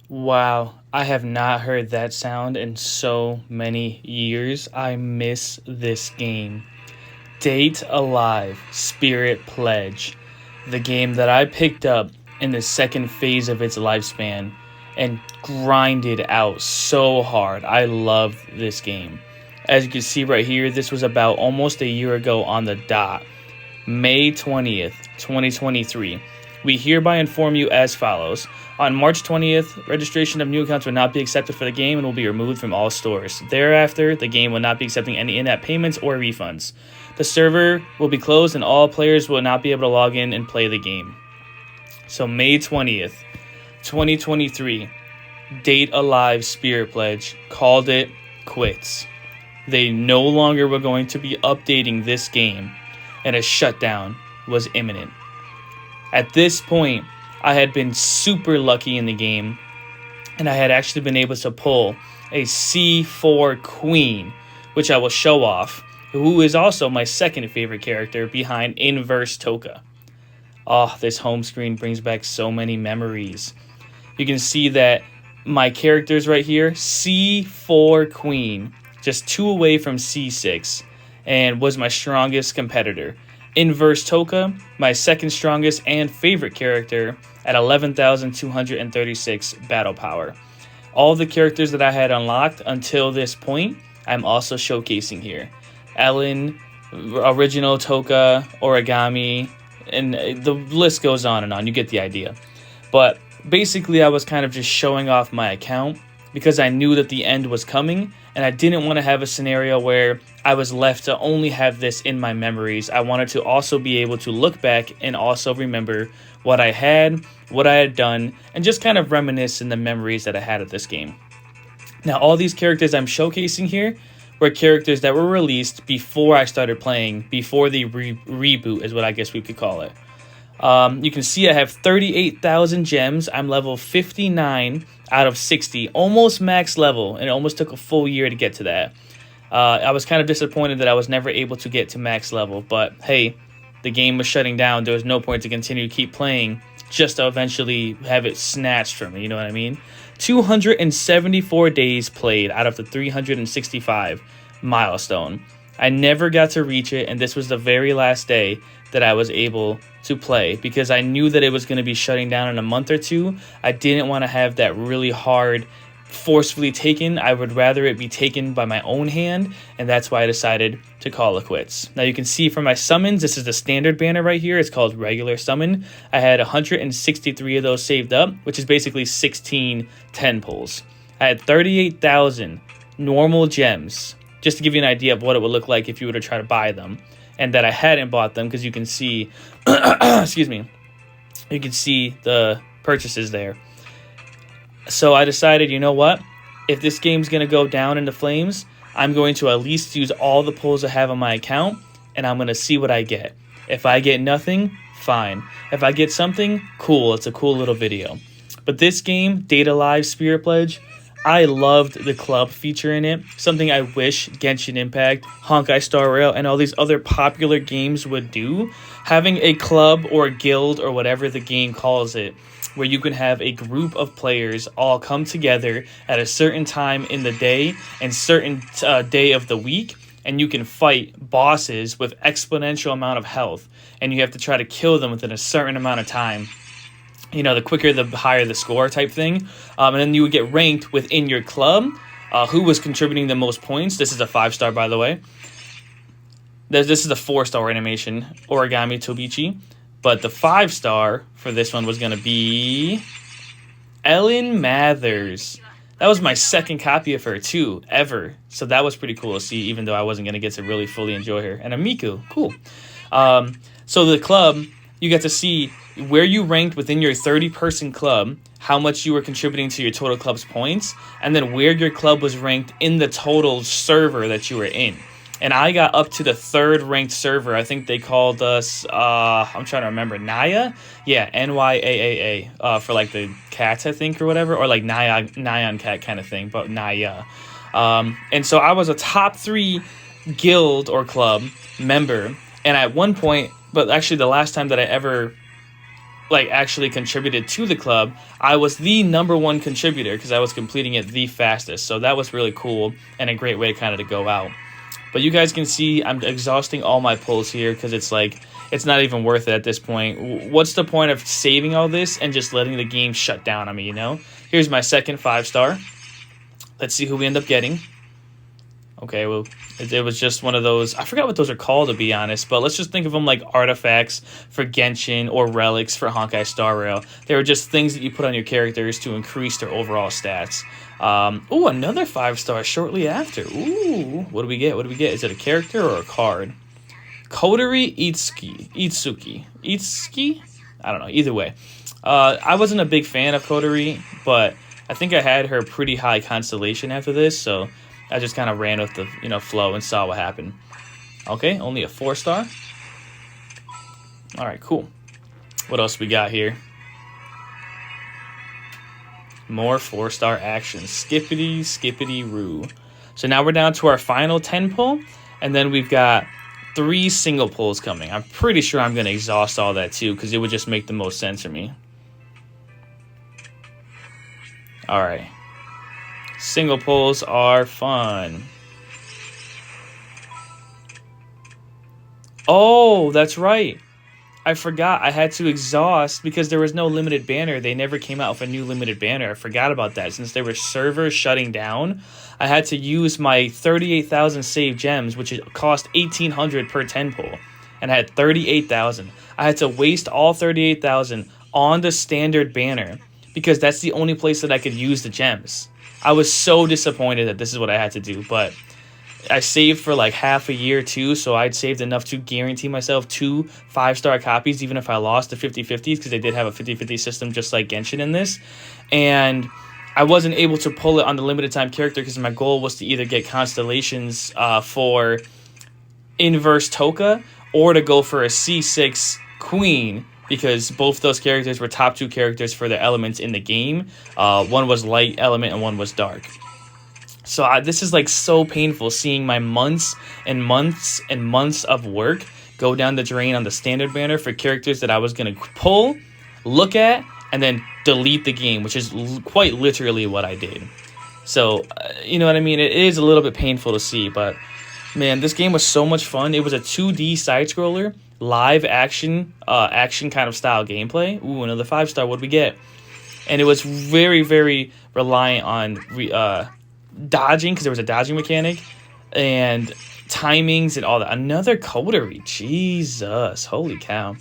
Wow, I have not heard that sound in so many years. I miss this game. Date Alive Spirit Pledge, the game that I picked up in the second phase of its lifespan and grinded out so hard. I loved this game. As you can see right here, this was about almost a year ago on the dot. May 20th, 2023. We hereby inform you as follows. On March 20th, registration of new accounts will not be accepted for the game and will be removed from all stores. Thereafter, the game will not be accepting any in-app payments or refunds. The server will be closed and all players will not be able to log in and play the game. So May 20th, 2023, Date Alive Spirit Pledge called it quits. They no longer were going to be updating this game, and a shutdown was imminent. At this point, I had been super lucky in the game, and I had actually been able to pull a C4 Queen, which I will show off, who is also my second favorite character behind Inverse Toka. Oh, this home screen brings back so many memories. You can see that my characters right here, C4 Queen, just 2 away from C6, and was my strongest competitor. Inverse Toka, my second strongest and favorite character at 11,236 battle power. All the characters that I had unlocked until this point, I'm also showcasing here. Ellen, original Toka, Origami, and the list goes on and on. You get the idea. But basically, I was kind of just showing off my account because I knew that the end was coming, and I didn't want to have a scenario where I was left to only have this in my memories. I wanted to also be able to look back and also remember what I had done, and just kind of reminisce in the memories that I had of this game. Now, all these characters I'm showcasing here were characters that were released before I started playing, before the reboot is what I guess we could call it. You can see I have 38,000 gems. I'm level 59 out of 60, almost max level, and it almost took a full year to get to that. I was kind of disappointed that I was never able to get to max level, but hey, the game was shutting down. There was no point to continue to keep playing just to eventually have it snatched from me, you know what I mean? 274 days played out of the 365 milestone. I never got to reach it, and this was the very last day that I was able to play because I knew that it was going to be shutting down in a month or two. I didn't want to have that really hard, forcefully taken. I would rather it be taken by my own hand, and that's why I decided to call it quits. Now you can see for my summons, this is the standard banner right here. It's called regular summon. I had 163 of those saved up, which is basically 16 10 pulls. I had 38,000 normal gems, just to give you an idea of what it would look like if you were to try to buy them, and that I hadn't bought them because you can see, excuse me, you can see the purchases there. So I decided, you know what? If this game's going to go down in the flames, I'm going to at least use all the pulls I have on my account, and I'm going to see what I get. If I get nothing, fine. If I get something, cool. It's a cool little video. But this game, Date Alive Spirit Pledge, I loved the club feature in it, something I wish Genshin Impact, Honkai Star Rail, and all these other popular games would do. Having a club or a guild or whatever the game calls it, where you can have a group of players all come together at a certain time in the day and certain day of the week, and you can fight bosses with exponential amount of health, and you have to try to kill them within a certain amount of time. You know, the quicker, the higher the score type thing. And then you would get ranked within your club, who was contributing the most points. This is a 5-star, by the way. This is a 4-star animation, Origami Tobichi. But the 5-star for this one was going to be Ellen Mathers. That was my second copy of her, too, ever. So that was pretty cool to see, even though I wasn't going to get to really fully enjoy her. And a Miku, cool. So the club, you get to see where you ranked within your 30-person club, how much you were contributing to your total club's points, and then where your club was ranked in the total server that you were in. And I got up to the 3rd ranked server. I think they called us, I'm trying to remember, Naya? Yeah, Nyaaa, for like the cats, I think, or whatever, or like Nyan cat kind of thing, but Naya. And so I was a top 3 guild or club member, and at one point, but actually the last time that I ever like actually contributed to the club, I was the #1 contributor because I was completing it the fastest. So that was really cool and a great way kind of to go out. But you guys can see I'm exhausting all my pulls here because it's like, it's not even worth it at this point. What's the point of saving all this and just letting the game shut down on me, you know? Here's my second 5-star. Let's see who we end up getting. Okay, well, it was just one of those. I forgot what those are called, to be honest, but let's just think of them like artifacts for Genshin or relics for Honkai Star Rail. They were just things that you put on your characters to increase their overall stats. Ooh, another 5-star shortly after. Ooh, what do we get? What do we get? Is it a character or a card? Kodori Itsuki? I don't know. Either way. I wasn't a big fan of Kodori, but I think I had her pretty high constellation after this, so I just kind of ran with the flow and saw what happened. Okay, only a 4-star. All right, cool. What else we got here? More 4-star action. Skippity-roo. So now we're down to our final 10 pull, and then we've got 3 single pulls coming. I'm pretty sure I'm going to exhaust all that too, because it would just make the most sense for me. All right. Single pulls are fun. Oh, that's right. I forgot I had to exhaust because there was no limited banner. They never came out with a new limited banner. I forgot about that. Since there were servers shutting down, I had to use my 38,000 saved gems, which cost 1,800 per 10 pull, and I had 38,000. I had to waste all 38,000 on the standard banner because that's the only place that I could use the gems. I was so disappointed that this is what I had to do, but I saved for like half a year too, so I'd saved enough to guarantee myself 2 5-star copies, even if I lost the 50-50s, because they did have a 50-50 system just like Genshin in this. And I wasn't able to pull it on the limited time character because my goal was to either get constellations for inverse Toka or to go for a C6 Queen, because both those characters were top 2 characters for their elements in the game. One was light element and one was dark. So this is like so painful, seeing my months and months and months of work go down the drain on the standard banner for characters that I was going to pull, look at, and then delete the game, which is quite literally what I did. So, you know what I mean? It is a little bit painful to see, but man, this game was so much fun. It was a 2D side-scroller, live action kind of style gameplay. Ooh, another 5-star. What did we get? And it was very, very reliant on dodging, because there was a dodging mechanic, and timings and all that. Another Kodori. Jesus. Holy cow.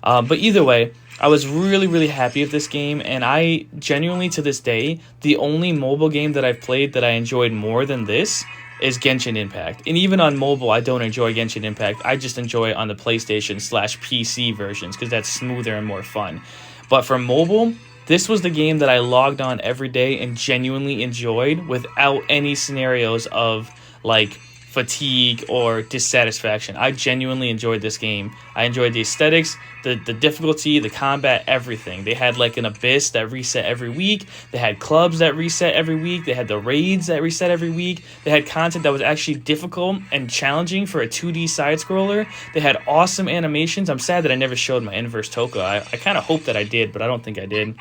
But either way, I was really, really happy with this game, and I genuinely, to this day, the only mobile game that I've played that I enjoyed more than this is Genshin Impact. And even on mobile, I don't enjoy Genshin Impact. I just enjoy it on the PlayStation/PC versions because that's smoother and more fun. But for mobile, this was the game that I logged on every day and genuinely enjoyed without any scenarios of like fatigue or dissatisfaction. I genuinely enjoyed this game. I enjoyed the aesthetics, the difficulty, the combat, everything. They had like an abyss that reset every week. They had clubs that reset every week. They had the raids that reset every week. They had content that was actually difficult and challenging for a 2D side scroller. They had awesome animations. I'm sad that I never showed my inverse Toka. I kind of hope that I did, but I don't think I did.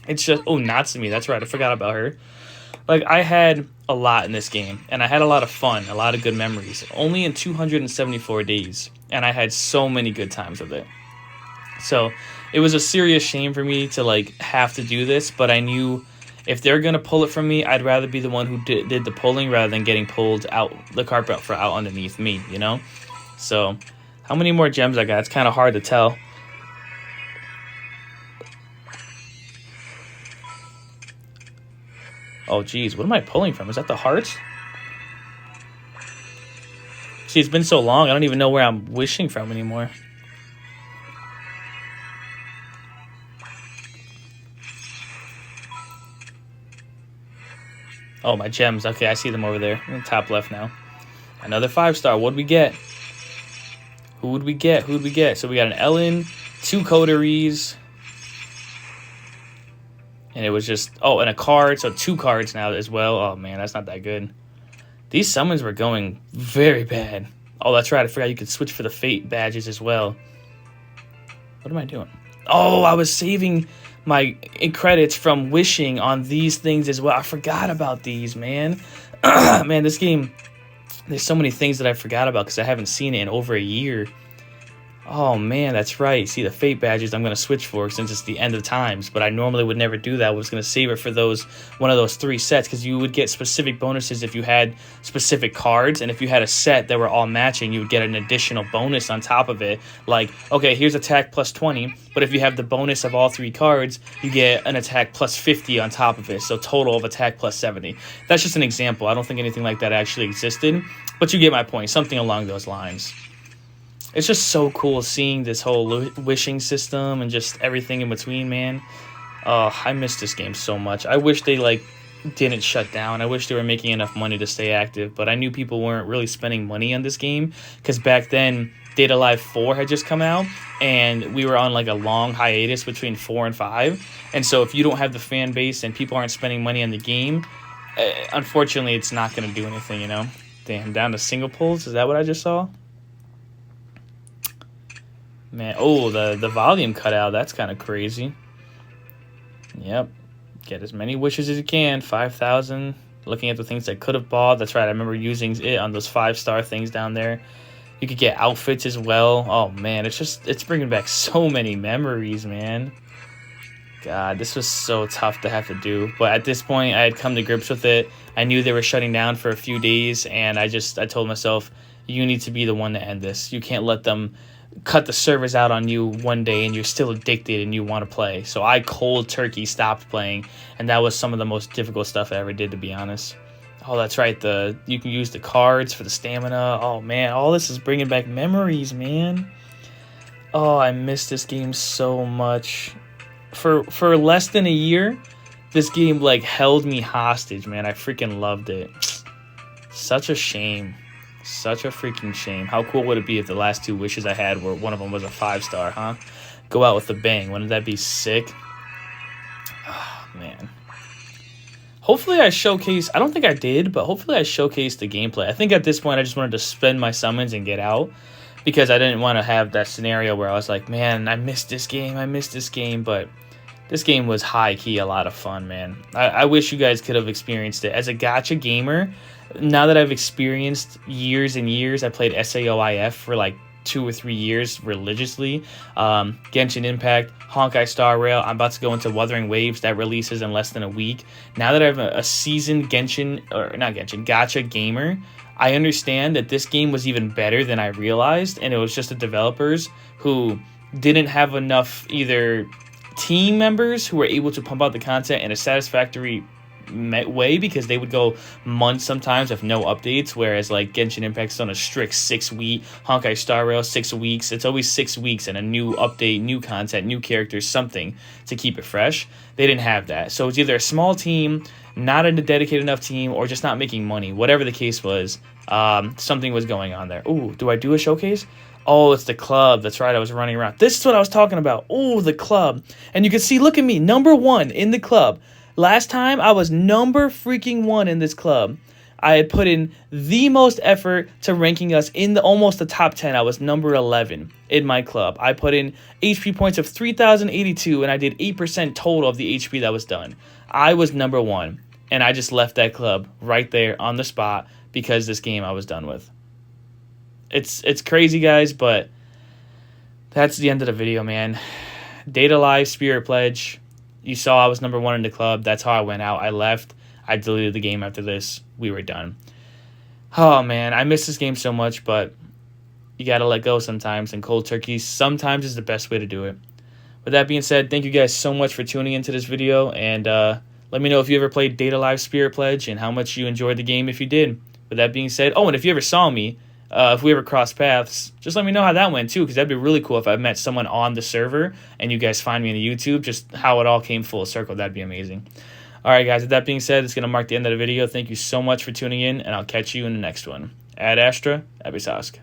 It's just, oh, Natsumi, that's right, I forgot about her. Like, I had a lot in this game, and I had a lot of fun, a lot of good memories, only in 274 days, and I had so many good times with it. So, it was a serious shame for me to, like, have to do this, but I knew if they're going to pull it from me, I'd rather be the one who did the pulling rather than getting pulled out, the carpet for out underneath me, you know? So, how many more gems I got? It's kind of hard to tell. Oh, geez, what am I pulling from? Is that the hearts? See, it's been so long, I don't even know where I'm wishing from anymore. Oh, my gems. Okay, I see them over there. In the top left now. Another 5-star. What'd we get? Who would we get? Who'd we get? So we got an Ellen, 2 Kodoris. And it was just, oh, and a card, so 2 cards now as well. Oh, man, that's not that good. These summons were going very bad. Oh, that's right, I forgot you could switch for the Fate badges as well. What am I doing? Oh, I was saving my credits from wishing on these things as well. I forgot about these, man. Man, this game, there's so many things that I forgot about because I haven't seen it in over a year. Oh man, that's right. See, the fate badges I'm going to switch for since it's the end of times, but I normally would never do that. I was going to save it for one of those 3 sets, because you would get specific bonuses if you had specific cards, and if you had a set that were all matching, you would get an additional bonus on top of it. Like, okay, here's attack plus 20, but if you have the bonus of all 3 cards, you get an attack plus 50 on top of it, so total of attack plus 70. That's just an example. I don't think anything like that actually existed, but you get my point. Something along those lines. It's just so cool seeing this whole wishing system and just everything in between, man. Oh, I miss this game so much. I wish they, like, didn't shut down. I wish they were making enough money to stay active, but I knew people weren't really spending money on this game, because back then, Data Live 4 had just come out, and we were on, like, a long hiatus between 4 and 5, and so if you don't have the fan base and people aren't spending money on the game, unfortunately, it's not going to do anything, you know? Damn, down to single pulls? Is that what I just saw? Man, oh, the volume cut out. That's kind of crazy. Yep. Get as many wishes as you can. 5,000. Looking at the things I could have bought. That's right. I remember using it on those 5-star things down there. You could get outfits as well. Oh, man. It's bringing back so many memories, man. God, this was so tough to have to do. But at this point, I had come to grips with it. I knew they were shutting down for a few days. And I told myself, you need to be the one to end this. You can't let them cut the servers out on you one day and you're still addicted and you want to play. So I cold turkey stopped playing, and that was some of the most difficult stuff I ever did, to be honest. Oh, that's right. You can use the cards for the stamina. Oh man, all this is bringing back memories, man. Oh, I miss this game so much. For less than a year, this game like held me hostage, man. I freaking loved it. Such a shame. Such a freaking shame. How cool would it be if the last 2 wishes I had were one of them was a 5-star, huh? Go out with a bang. Wouldn't that be sick? Oh, man. Hopefully I don't think I did, but hopefully I showcased the gameplay. I think at this point I just wanted to spend my summons and get out, because I didn't want to have that scenario where I was like, man, I missed this game, but this game was high-key a lot of fun, man. I wish you guys could have experienced it. As a gacha gamer, now that I've experienced years and years, I played SAOIF for like 2 or 3 years religiously. Genshin Impact, Honkai Star Rail. I'm about to go into Wuthering Waves. That releases in less than a week. Now that I'm a seasoned gacha gamer, I understand that this game was even better than I realized, and it was just the developers who didn't have enough either team members who were able to pump out the content in a satisfactory way, because they would go months sometimes with no updates, whereas like Genshin Impact's on a strict 6 week, Honkai Star Rail 6 weeks. It's always 6 weeks and a new update, new content, new characters, something to keep it fresh. They didn't have that, so it's either a small team, not a dedicated enough team, or just not making money. Whatever the case was, something was going on there. Ooh, do I do a showcase? Oh, it's the club. That's right, I was running around. This is what I was talking about. Oh, the club. And you can see, look at me, number 1 in the club. Last time, I was number freaking 1 in this club. I had put in the most effort to ranking us in almost the top 10. I was number 11 in my club. I put in HP points of 3,082, and I did 8% total of the HP that was done. I was number 1, and I just left that club right there on the spot because this game I was done with. It's crazy, guys, but that's the end of the video, man. Data Live Spirit Pledge. You saw I was number 1 in the club. That's how I went out. I left. I deleted the game after this. We were done. Oh, man. I miss this game so much, but you got to let go sometimes. And cold turkey sometimes is the best way to do it. With that being said, thank you guys so much for tuning into this video. And let me know if you ever played Data Live Spirit Pledge and how much you enjoyed the game if you did. With that being said, oh, and if you ever saw me, if we ever cross paths, just let me know how that went too, because that'd be really cool if I met someone on the server and you guys find me on the YouTube, just how it all came full circle. That'd be amazing. All right, guys, with that being said, it's going to mark the end of the video. Thank you so much for tuning in, and I'll catch you in the next one. Ad Astra, Abisask.